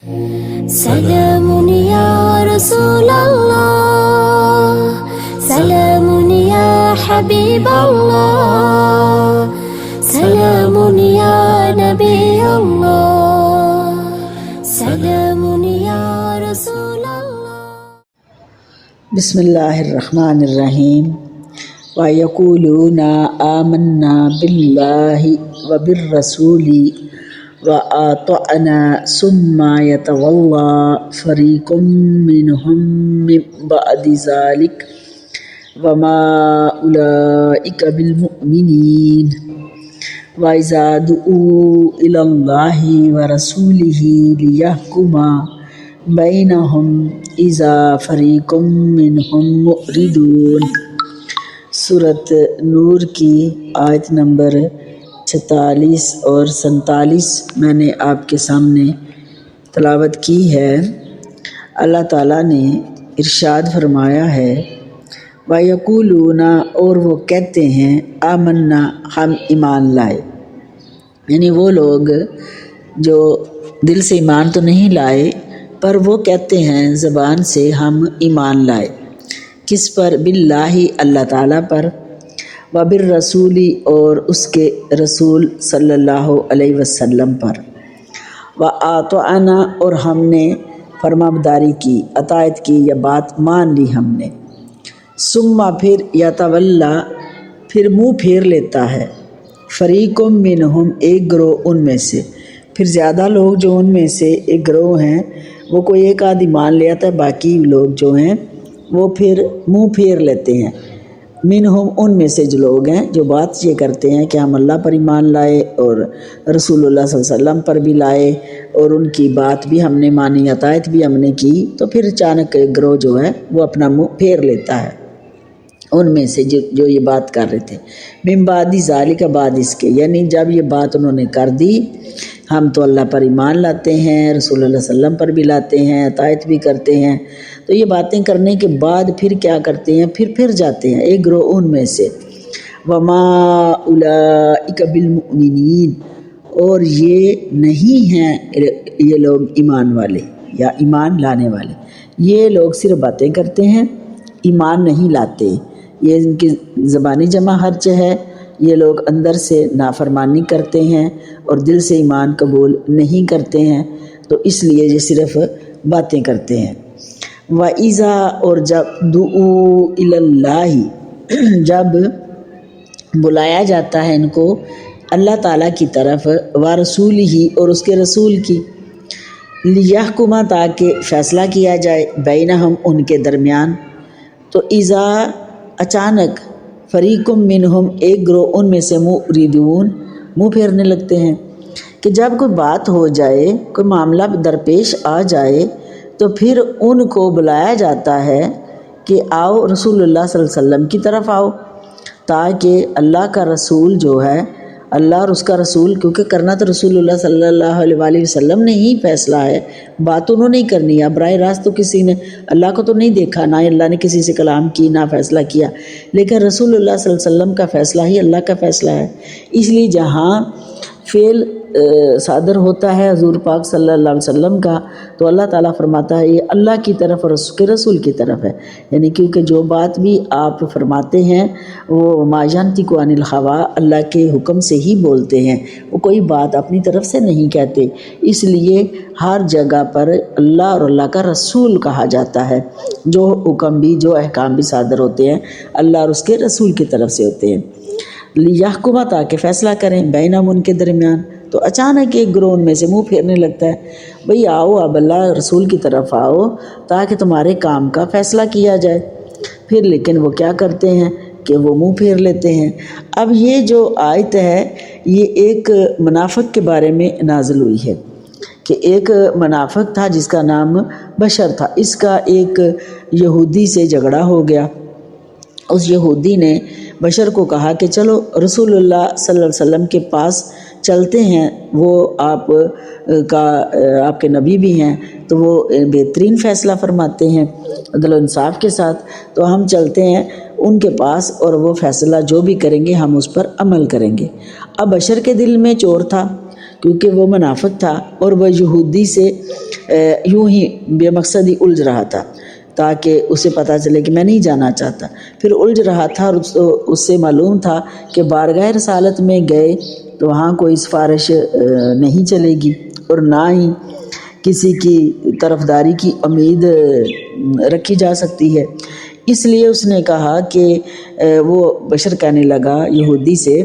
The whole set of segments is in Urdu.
سلام يا رسول الله، سلام يا حبيب الله، سلام يا نبي الله، سلام يا رسول الله. بسم اللہ الرحمن الرحیم وَيَقُولُونَ آمَنَّا بِاللَّهِ وَبِالرَّسُولِ وَأَطَعْنَا ثُمَّ يَتَوَلَّى فَرِيقٌ مِّنْهُم مِّن بَعْدِ ذَلِكَ وَمَا أُولَٰئِكَ بِالْمُؤْمِنِينَ وَإِذَا دُعُوا إِلَى اللَّهِ وَرَسُولِهِ لِيَحْكُمَ بَيْنَهُمْ إِذَا فَرِيقٌ مِّنْهُم مُّعْرِضُونَ۔ سورۃ نور کی آیت نمبر 46 اور 47 میں نے آپ کے سامنے تلاوت کی ہے۔ اللہ تعالیٰ نے ارشاد فرمایا ہے وَيَقُولُونَ، اور وہ کہتے ہیں آمنا، ہم ایمان لائے، یعنی وہ لوگ جو دل سے ایمان تو نہیں لائے پر وہ کہتے ہیں زبان سے ہم ایمان لائے۔ کس پر؟ باللہ، اللہ تعالیٰ پر، وبالرسول، اور اس کے رسول صلی اللہ علیہ وسلم پر، وَأَطَعْنَا، اور ہم نے فرمانبرداری کی، اطاعت کی یا بات مان لی ہم نے، ثم، پھر، یتولیٰ، پھر منہ پھیر لیتا ہے، فریق منہم، ایک گروہ ان میں سے، پھر زیادہ لوگ جو ان میں سے ایک گروہ ہیں وہ کوئی ایک آدھی مان لیتا ہے، باقی لوگ جو ہیں وہ پھر منہ پھیر لیتے ہیں، منہم، ان میں سے جو لوگ ہیں جو بات یہ کرتے ہیں کہ ہم اللہ پر ایمان لائے اور رسول اللہ صلی اللہ علیہ وسلم پر بھی لائے اور ان کی بات بھی ہم نے مانی، اطاعت بھی ہم نے کی، تو پھر اچانک ایک گروہ جو ہے وہ اپنا منہ پھیر لیتا ہے ان میں سے جو یہ بات کر رہے تھے، من بعد ذالک، بعد اس کے، یعنی جب یہ بات انہوں نے کر دی ہم تو اللہ پر ایمان لاتے ہیں، رسول اللہ صلی اللہ علیہ وسلم پر بھی لاتے ہیں، اطاعت بھی کرتے ہیں، تو یہ باتیں کرنے کے بعد پھر کیا کرتے ہیں، پھر جاتے ہیں ایک گروہ ان میں سے، وما اولئک بالمؤمنین، اور یہ نہیں ہیں یہ لوگ ایمان والے یا ایمان لانے والے، یہ لوگ صرف باتیں کرتے ہیں، ایمان نہیں لاتے، یہ ان کی زبانی جمع خرچ ہے، یہ لوگ اندر سے نافرمانی کرتے ہیں اور دل سے ایمان قبول نہیں کرتے ہیں، تو اس لیے یہ صرف باتیں کرتے ہیں۔ وَإِذَا، اور جب، دُعُوا إِلَى اللَّهِ، جب بلایا جاتا ہے ان کو اللہ تعالیٰ کی طرف، وَرَسُولِهِ، اور اس کے رسول کی، لِيَحْكُمَ، تاکہ فیصلہ کیا جائے، بینہم، ان کے درمیان، تو اذا، اچانک، فریق منہم، ایک گروہ ان میں سے، معرضون، منہ پھیرنے لگتے ہیں، کہ جب کوئی بات ہو جائے، کوئی معاملہ درپیش آ جائے تو پھر ان کو بلایا جاتا ہے کہ آؤ رسول اللہ صلی اللہ علیہ وسلم کی طرف آؤ، تاکہ اللہ کا رسول جو ہے، اللہ اور اس کا رسول، کیونکہ کرنا تو رسول اللہ صلی اللہ علیہ وآلہ وسلم نے ہی فیصلہ ہے، بات انہوں نے کرنی ہے، براہ راست تو کسی نے اللہ کو تو نہیں دیکھا، نہ اللہ نے کسی سے کلام کی، نہ فیصلہ کیا، لیکن رسول اللہ صلی اللہ علیہ وسلم کا فیصلہ ہی اللہ کا فیصلہ ہے، اس لیے جہاں فعل صادر ہوتا ہے حضور پاک صلی اللہ علیہ وسلم کا، تو اللہ تعالیٰ فرماتا ہے یہ اللہ کی طرف اور اس کے رسول کی طرف ہے، یعنی کیونکہ جو بات بھی آپ فرماتے ہیں وہ ما ینطق عن الہویٰ، اللہ کے حکم سے ہی بولتے ہیں، وہ کوئی بات اپنی طرف سے نہیں کہتے، اس لیے ہر جگہ پر اللہ اور اللہ کا رسول کہا جاتا ہے، جو حکم بھی، جو احکام بھی صادر ہوتے ہیں اللہ اور اس کے رسول کی طرف سے ہوتے ہیں، لیحکم، تاکہ فیصلہ کریں، بینہم، ان کے درمیان، تو اچانک ایک گروہ ان میں سے منہ پھیرنے لگتا ہے، بھئی آؤ اب اللہ رسول کی طرف آؤ تاکہ تمہارے کام کا فیصلہ کیا جائے، پھر لیکن وہ کیا کرتے ہیں کہ وہ منہ پھیر لیتے ہیں۔ اب یہ جو آیت ہے یہ ایک منافق کے بارے میں نازل ہوئی ہے کہ ایک منافق تھا جس کا نام بشر تھا، اس کا ایک یہودی سے جھگڑا ہو گیا، اس یہودی نے بشر کو کہا کہ چلو رسول اللہ صلی اللہ علیہ وسلم کے پاس چلتے ہیں، وہ آپ کے نبی بھی ہیں تو وہ بہترین فیصلہ فرماتے ہیں عدل و انصاف کے ساتھ، تو ہم چلتے ہیں ان کے پاس اور وہ فیصلہ جو بھی کریں گے ہم اس پر عمل کریں گے۔ اب بشر کے دل میں چور تھا کیونکہ وہ منافق تھا اور وہ یہودی سے یوں ہی بے مقصد ہی الجھ رہا تھا تاکہ اسے پتہ چلے کہ میں نہیں جانا چاہتا. پھر الجھ رہا تھا اور اس سے معلوم تھا کہ بارگاہ رسالت میں گئے تو وہاں کوئی سفارش نہیں چلے گی اور نہ ہی کسی کی طرفداری کی امید رکھی جا سکتی ہے. اس لیے اس نے کہا کہ وہ بشر کہنے لگا یہودی سے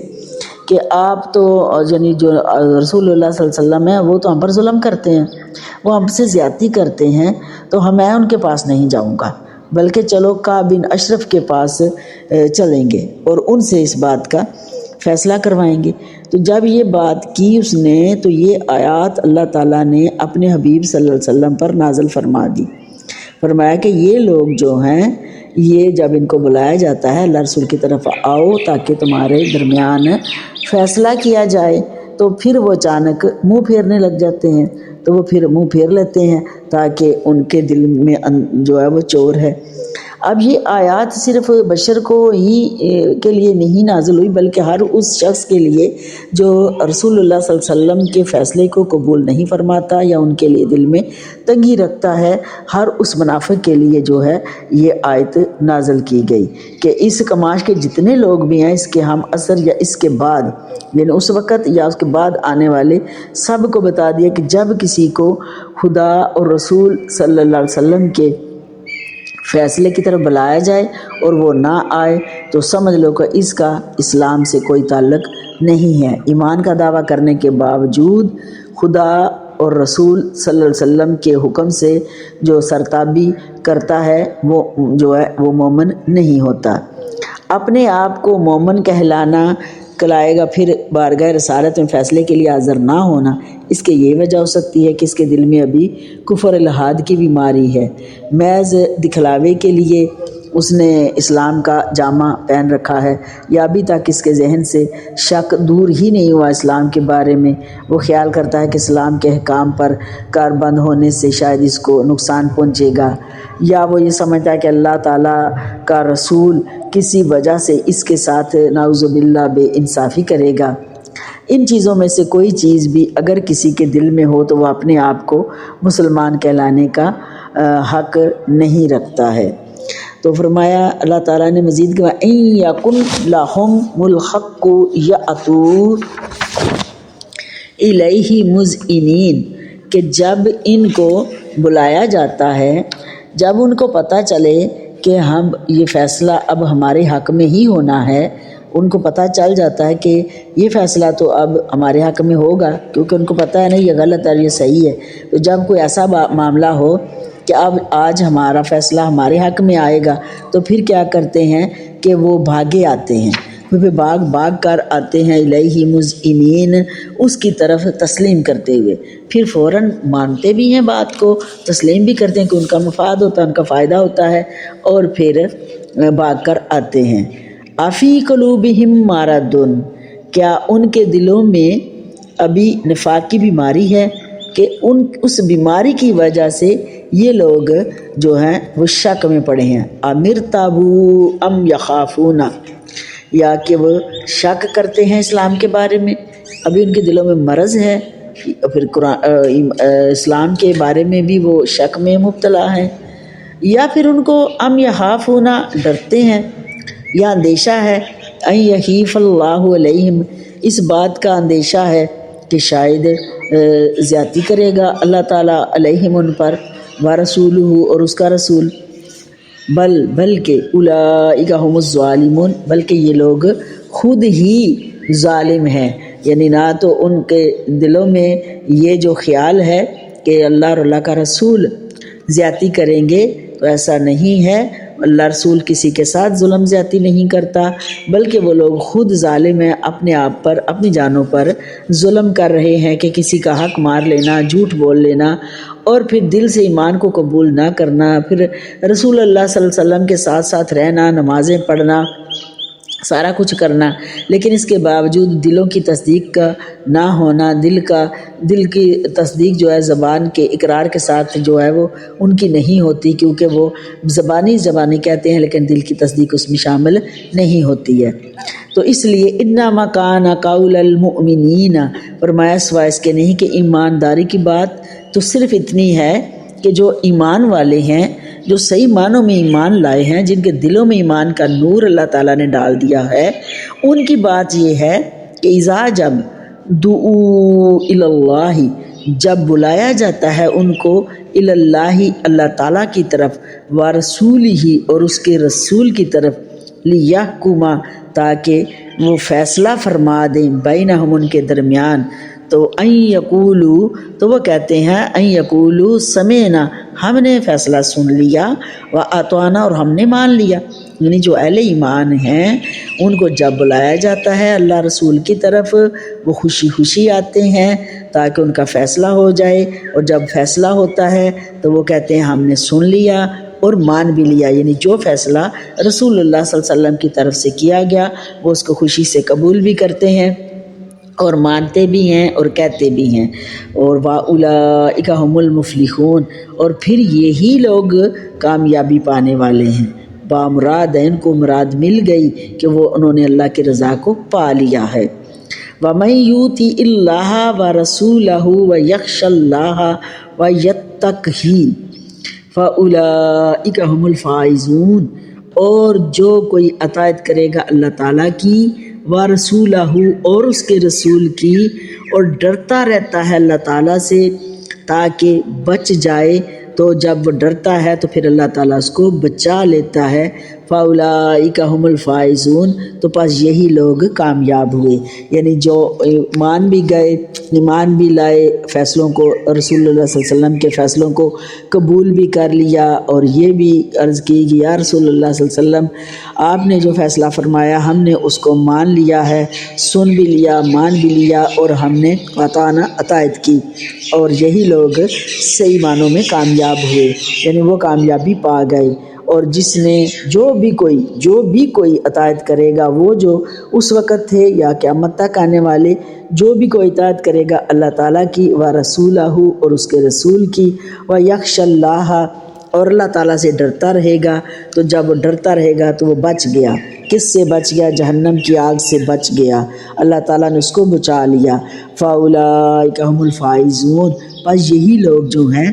کہ آپ تو یعنی جو رسول اللہ صلی اللہ علیہ وسلم ہیں وہ تو ہم پر ظلم کرتے ہیں، وہ ہم سے زیادتی کرتے ہیں، تو میں ان کے پاس نہیں جاؤں گا، بلکہ چلو کعب بن اشرف کے پاس چلیں گے اور ان سے اس بات کا فیصلہ کروائیں گے. تو جب یہ بات کی اس نے تو یہ آیات اللہ تعالیٰ نے اپنے حبیب صلی اللہ علیہ وسلم پر نازل فرما دی. فرمایا کہ یہ لوگ جو ہیں یہ جب ان کو بلایا جاتا ہے اللہ رسول کی طرف آؤ تاکہ تمہارے درمیان فیصلہ کیا جائے، تو پھر وہ اچانک منہ پھیرنے لگ جاتے ہیں، تو وہ پھر منہ پھیر لیتے ہیں تاکہ ان کے دل میں جو ہے وہ چور ہے. اب یہ آیات صرف بشر کو ہی کے لیے نہیں نازل ہوئی بلکہ ہر اس شخص کے لیے جو رسول اللہ صلی اللہ علیہ وسلم کے فیصلے کو قبول نہیں فرماتا یا ان کے لیے دل میں تنگی رکھتا ہے، ہر اس منافق کے لیے جو ہے یہ آیت نازل کی گئی کہ اس کماش کے جتنے لوگ بھی ہیں اس کے ہم اثر یا اس کے بعد یعنی اس وقت یا اس کے بعد آنے والے سب کو بتا دیا کہ جب کسی کو خدا اور رسول صلی اللہ علیہ وسلم کے فیصلے کی طرف بلایا جائے اور وہ نہ آئے تو سمجھ لو کہ اس کا اسلام سے کوئی تعلق نہیں ہے. ایمان کا دعویٰ کرنے کے باوجود خدا اور رسول صلی اللہ علیہ وسلم کے حکم سے جو سرتابی کرتا ہے وہ جو ہے وہ مومن نہیں ہوتا. اپنے آپ کو مومن کہلائے گا پھر بارگاہ رسالت میں فیصلے کے لیے حاضر نہ ہونا، اس کے یہ وجہ ہو سکتی ہے کہ اس کے دل میں ابھی کفر الحاد کی بیماری ہے. محض دکھلاوے کے لیے اس نے اسلام کا جامہ پہن رکھا ہے یا ابھی تک اس کے ذہن سے شک دور ہی نہیں ہوا اسلام کے بارے میں. وہ خیال کرتا ہے کہ اسلام کے احکام پر کار بند ہونے سے شاید اس کو نقصان پہنچے گا، یا وہ یہ سمجھتا ہے کہ اللہ تعالیٰ کا رسول کسی وجہ سے اس کے ساتھ نعوذ باللہ بے انصافی کرے گا. ان چیزوں میں سے کوئی چیز بھی اگر کسی کے دل میں ہو تو وہ اپنے آپ کو مسلمان کہلانے کا حق نہیں رکھتا ہے. تو فرمایا اللہ تعالیٰ نے مزید کہا اِن یکن لہم الحق یأتوا الیہ مذعنین، کہ جب ان کو بلایا جاتا ہے، جب ان کو پتہ چلے کہ ہم یہ فیصلہ اب ہمارے حق میں ہی ہونا ہے، ان کو پتہ چل جاتا ہے کہ یہ فیصلہ تو اب ہمارے حق میں ہوگا کیونکہ ان کو پتہ ہے نہیں یہ غلط ہے یہ صحیح ہے. تو جب کوئی ایسا معاملہ ہو کہ اب آج ہمارا فیصلہ ہمارے حق میں آئے گا تو پھر کیا کرتے ہیں کہ وہ بھاگے آتے ہیں، پھر بھاگ کر آتے ہیں الیہ مذعنین، اس کی طرف تسلیم کرتے ہوئے، پھر فوراً مانتے بھی ہیں بات کو، تسلیم بھی کرتے ہیں کہ ان کا مفاد ہوتا ہے، ان کا فائدہ ہوتا ہے، اور پھر بھاگ کر آتے ہیں. افی قلوبہم مرض، کیا ان کے دلوں میں ابھی نفاق کی بیماری ہے کہ اس بیماری کی وجہ سے یہ لوگ جو ہیں وہ شک میں پڑے ہیں. امرتابو ام یخافون، یا کہ وہ شک کرتے ہیں اسلام کے بارے میں، ابھی ان کے دلوں میں مرض ہے، پھر اسلام کے بارے میں بھی وہ شک میں مبتلا ہیں، یا پھر ان کو ام یخافون ڈرتے ہیں یا اندیشہ ہے، ان یحیف اللہ علیہم، اس بات کا اندیشہ ہے کہ شاید زیادتی کرے گا اللہ تعالیٰ علیہم ان پر، ورسولہ اور اس کا رسول، بلکہ اولئک هم الظالمون، بلکہ یہ لوگ خود ہی ظالم ہیں. یعنی نہ تو ان کے دلوں میں یہ جو خیال ہے کہ اللہ اور اللہ کا رسول زیادتی کریں گے، تو ایسا نہیں ہے. اللہ رسول کسی کے ساتھ ظلم زیادتی نہیں کرتا، بلکہ وہ لوگ خود ظالم ہیں، اپنے آپ پر اپنی جانوں پر ظلم کر رہے ہیں کہ کسی کا حق مار لینا، جھوٹ بول لینا، اور پھر دل سے ایمان کو قبول نہ کرنا، پھر رسول اللہ صلی اللہ علیہ وسلم کے ساتھ ساتھ رہنا، نمازیں پڑھنا، سارا کچھ کرنا، لیکن اس کے باوجود دلوں کی تصدیق کا نہ ہونا، دل کی تصدیق جو ہے زبان کے اقرار کے ساتھ جو ہے وہ ان کی نہیں ہوتی، کیونکہ وہ زبانی کہتے ہیں لیکن دل کی تصدیق اس میں شامل نہیں ہوتی ہے. تو اس لیے انما کان قول المؤمنین، فرمایا سوائے اس کے نہیں کہ ایمانداری کی بات تو صرف اتنی ہے کہ جو ایمان والے ہیں، جو صحیح معنوں میں ایمان لائے ہیں، جن کے دلوں میں ایمان کا نور اللہ تعالیٰ نے ڈال دیا ہے، ان کی بات یہ ہے کہ اذا جب دعو الی اللہ، جب بلایا جاتا ہے ان کو الی اللہ، اللہ تعالیٰ کی طرف، ورسولہ، اور اس کے رسول کی طرف، لیحکما، تاکہ وہ فیصلہ فرما دیں، بینہم، ان کے درمیان، تو ان یقولو، تو وہ کہتے ہیں ان یقولو سمعنا، ہم نے فیصلہ سن لیا، واطعنا، اور ہم نے مان لیا۔ یعنی جو اہل ایمان ہیں ان کو جب بلایا جاتا ہے اللہ رسول کی طرف، وہ خوشی خوشی آتے ہیں تاکہ ان کا فیصلہ ہو جائے، اور جب فیصلہ ہوتا ہے تو وہ کہتے ہیں ہم نے سن لیا اور مان بھی لیا۔ یعنی جو فیصلہ رسول اللہ صلی اللہ علیہ وسلم کی طرف سے کیا گیا وہ اس کو خوشی سے قبول بھی کرتے ہیں اور مانتے بھی ہیں اور کہتے بھی ہیں۔ اور وَأُولَٰئِكَ هُمُ الْمُفْلِحُونَ، اور پھر یہی لوگ کامیابی پانے والے ہیں۔ بامراد ہے، ان کو مراد مل گئی کہ وہ انہوں نے اللہ کی رضا کو پا لیا ہے۔ وَمَن يُطِعِ اللَّهَ وَرَسُولَهُ وَيَخْشَ اللَّهَ وَيَتَّقْهِ فَأُولَٰئِكَ هُمُ الْفَائِزُونَ، اور جو کوئی اطاعت کرے گا اللہ تعالیٰ کی، وَرَسُولَهُ، اور اس کے رسول کی، اور ڈرتا رہتا ہے اللہ تعالیٰ سے تاکہ بچ جائے، تو جب وہ ڈرتا ہے تو پھر اللہ تعالیٰ اس کو بچا لیتا ہے۔ فَأُولَٰئِكَ هُمُ الْفَائِزُونَ، تو پس یہی لوگ کامیاب ہوئے۔ یعنی جو ایمان بھی گئے، ایمان بھی لائے، فیصلوں کو، رسول اللہ صلی اللہ علیہ وسلم کے فیصلوں کو قبول بھی کر لیا، اور یہ بھی عرض کی کہ یا رسول اللہ صلی اللہ علیہ وسلم، آپ نے جو فیصلہ فرمایا ہم نے اس کو مان لیا ہے، سن بھی لیا، مان بھی لیا، اور ہم نے اطاعت کی، اور یہی لوگ صحیح معنوں میں کامیاب ہوئے، یعنی وہ کامیابی پا گئے۔ اور جس نے جو بھی کوئی اطاعت کرے گا، وہ جو اس وقت تھے یا قیامت تک آنے والے، جو بھی کوئی اطاعت کرے گا اللہ تعالیٰ کی، وَرَسُولَهُ، اور اس کے رسول کی، وَيَخْشَ اللَّهَ، اور اللہ تعالیٰ سے ڈرتا رہے گا، تو جب وہ ڈرتا رہے گا تو وہ بچ گیا۔ کس سے بچ گیا؟ جہنم کی آگ سے بچ گیا، اللہ تعالیٰ نے اس کو بچا لیا۔ فَأُولَٰئِكَ هُمُ الْفَائِزُونَ، بس یہی لوگ جو ہیں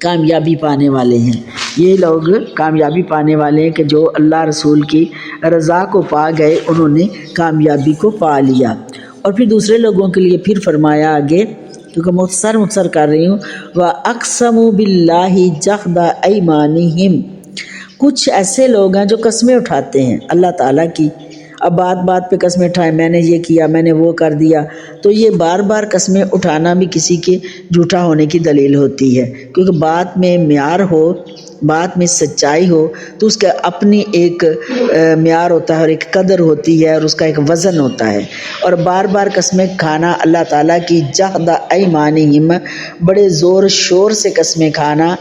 کامیابی پانے والے ہیں، یہ لوگ کامیابی پانے والے ہیں کہ جو اللہ رسول کی رضا کو پا گئے، انہوں نے کامیابی کو پا لیا۔ اور پھر دوسرے لوگوں کے لیے پھر فرمایا آگے، کیونکہ مختصر کر رہی ہوں، وَأَقْسَمُوا بِاللَّهِ جَهْدَ أَيْمَانِهِمْ، کچھ ایسے لوگ ہیں جو قسمیں اٹھاتے ہیں اللہ تعالیٰ کی، اب بات پہ قسمیں اٹھائیں، میں نے یہ کیا، میں نے وہ کر دیا، تو یہ بار بار قسمیں اٹھانا بھی کسی کے جھوٹا ہونے کی دلیل ہوتی ہے، کیونکہ بات میں معیار ہو، بات میں سچائی ہو تو اس کا اپنی ایک معیار ہوتا ہے اور ایک قدر ہوتی ہے اور اس کا ایک وزن ہوتا ہے۔ اور بار بار قسمیں کھانا اللہ تعالیٰ کی، جہد ایمانہم، بڑے زور شور سے قسمیں کھانا،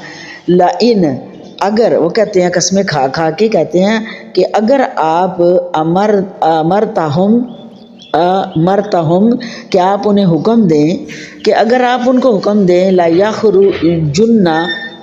لئن، اگر، وہ کہتے ہیں قسمیں کھا کے کہتے ہیں کہ اگر آپ امرتہم، کہ آپ انہیں حکم دیں، کہ اگر آپ ان کو حکم دیں، لا یخرجن،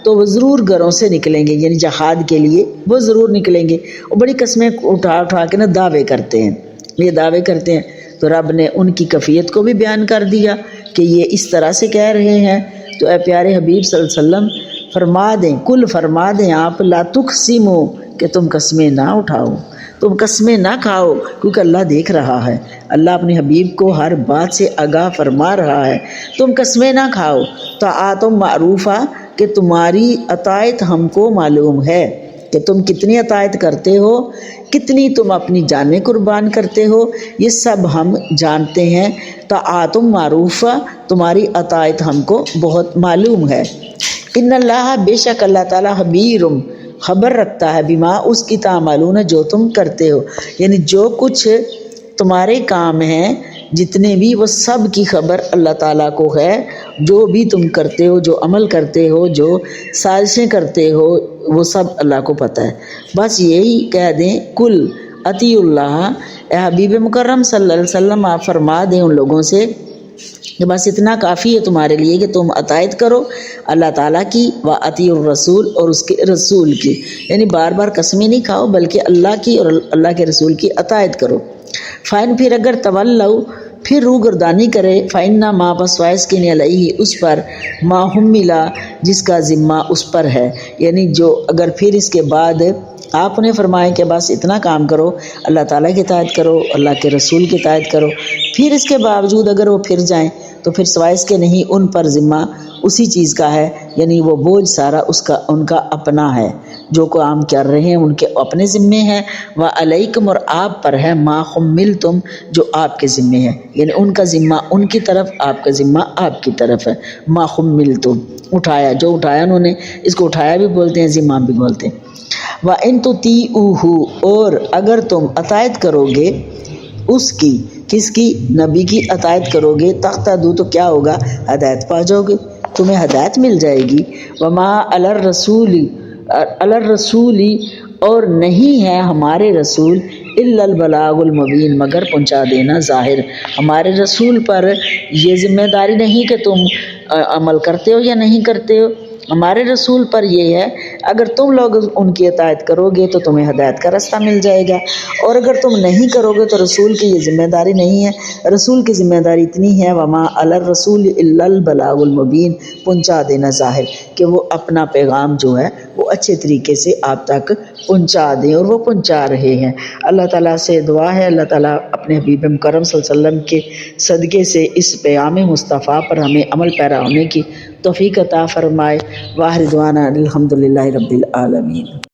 تو وہ ضرور گھروں سے نکلیں گے، یعنی جہاد کے لیے وہ ضرور نکلیں گے۔ اور بڑی قسمیں اٹھا کے نا دعوے کرتے ہیں، یہ دعوے کرتے ہیں، تو رب نے ان کی کیفیت کو بھی بیان کر دیا کہ یہ اس طرح سے کہہ رہے ہیں۔ تو اے پیارے حبیب صلی اللہ علیہ وسلم فرما دیں، کل فرما دیں آپ، لا تقسموا، کہ تم قسمیں نہ اٹھاؤ، تم قسمیں نہ کھاؤ، کیونکہ اللہ دیکھ رہا ہے، اللہ اپنے حبیب کو ہر بات سے آگاہ فرما رہا ہے۔ تم قسمیں نہ کھاؤ، طاعتم معروفہ، کہ تمہاری اطاعت ہم کو معلوم ہے، کہ تم کتنی اطاعت کرتے ہو، کتنی تم اپنی جانیں قربان کرتے ہو، یہ سب ہم جانتے ہیں۔ طاعتم معروفہ، تمہاری اطاعت ہم کو بہت معلوم ہے۔ ان اللہ، بے شک اللہ تعالیٰ، خبیرم، خبر رکھتا ہے، بما، اس کی تعملون، جو تم کرتے ہو، یعنی جو کچھ تمہارے کام ہیں جتنے بھی، وہ سب کی خبر اللہ تعالیٰ کو ہے۔ جو بھی تم کرتے ہو، جو عمل کرتے ہو، جو سازشیں کرتے ہو، وہ سب اللہ کو پتہ ہے۔ بس یہی کہہ دیں، کل اطیع اللہ، اے حبیب مکرم صلی اللہ علیہ وسلم آپ فرما دیں ان لوگوں سے کہ بس اتنا کافی ہے تمہارے لیے کہ تم اطاعت کرو اللہ تعالیٰ کی، واطیعوا الرسول، اور اس کے رسول کی، یعنی بار بار قسمیں نہیں کھاؤ بلکہ اللہ کی اور اللہ کے رسول کی اطاعت کرو۔ فائن پھر اگر تولو پھر روگردانی کرے فائنہ ما بس وائس کے علیہ اس پر ما حملا جس کا ذمہ اس پر ہے، یعنی جو اگر پھر اس کے بعد آپ انہیں فرمائیں کہ بس اتنا کام کرو، اللہ تعالیٰ کی اطاعت کرو، اللہ کے رسول کی اطاعت کرو، پھر اس کے باوجود اگر وہ پھر جائیں تو پھر سوائے اس کے نہیں، ان پر ذمہ اسی چیز کا ہے، یعنی وہ بوجھ سارا ان کا اپنا ہے، جو کام کر رہے ہیں ان کے اپنے ذمے ہیں، وعلیکم اور آپ پر ہے ما حملتم جو آپ کے ذمے ہے، یعنی ان کا ذمہ ان کی طرف، آپ کا ذمہ آپ کی طرف ہے، ما حملتم اٹھایا، جو اٹھایا انہوں نے، اس کو اٹھایا بھی بولتے ہیں، ذمہ بھی بولتے ہیں۔ وَإِن تُطِيعُوهُ اور اگر تم اطاعت کرو گے اس کی، کس کی؟ نبی کی اطاعت کرو گے، تہتدوا تو کیا ہوگا؟ ہدایت پا جاؤ گے، تمہیں ہدایت مل جائے گی۔ وما علی الرسول اور نہیں ہے ہمارے رسول الا البلاغ المبین مگر پہنچا دینا ظاہر، ہمارے رسول پر یہ ذمہ داری نہیں کہ تم عمل کرتے ہو یا نہیں کرتے ہو، ہمارے رسول پر یہ ہے اگر تم لوگ ان کی اطاعت کرو گے تو تمہیں ہدایت کا راستہ مل جائے گا، اور اگر تم نہیں کرو گے تو رسول کی یہ ذمہ داری نہیں ہے، رسول کی ذمہ داری اتنی ہے وما علی الرسول الا البلاغ المبین پہنچا دینا ظاہر، کہ وہ اپنا پیغام جو ہے وہ اچھے طریقے سے آپ تک پہنچا دیں، اور وہ پہنچا رہے ہیں۔ اللہ تعالیٰ سے دعا ہے اللہ تعالیٰ اپنے حبیب مکرم صلی اللہ علیہ وسلم کے صدقے سے اس پیغام مصطفیٰ پر ہمیں عمل پیرا ہونے کی توفیق عطا فرمائے۔ واخر دعوانا الحمدللہ رب العالمین۔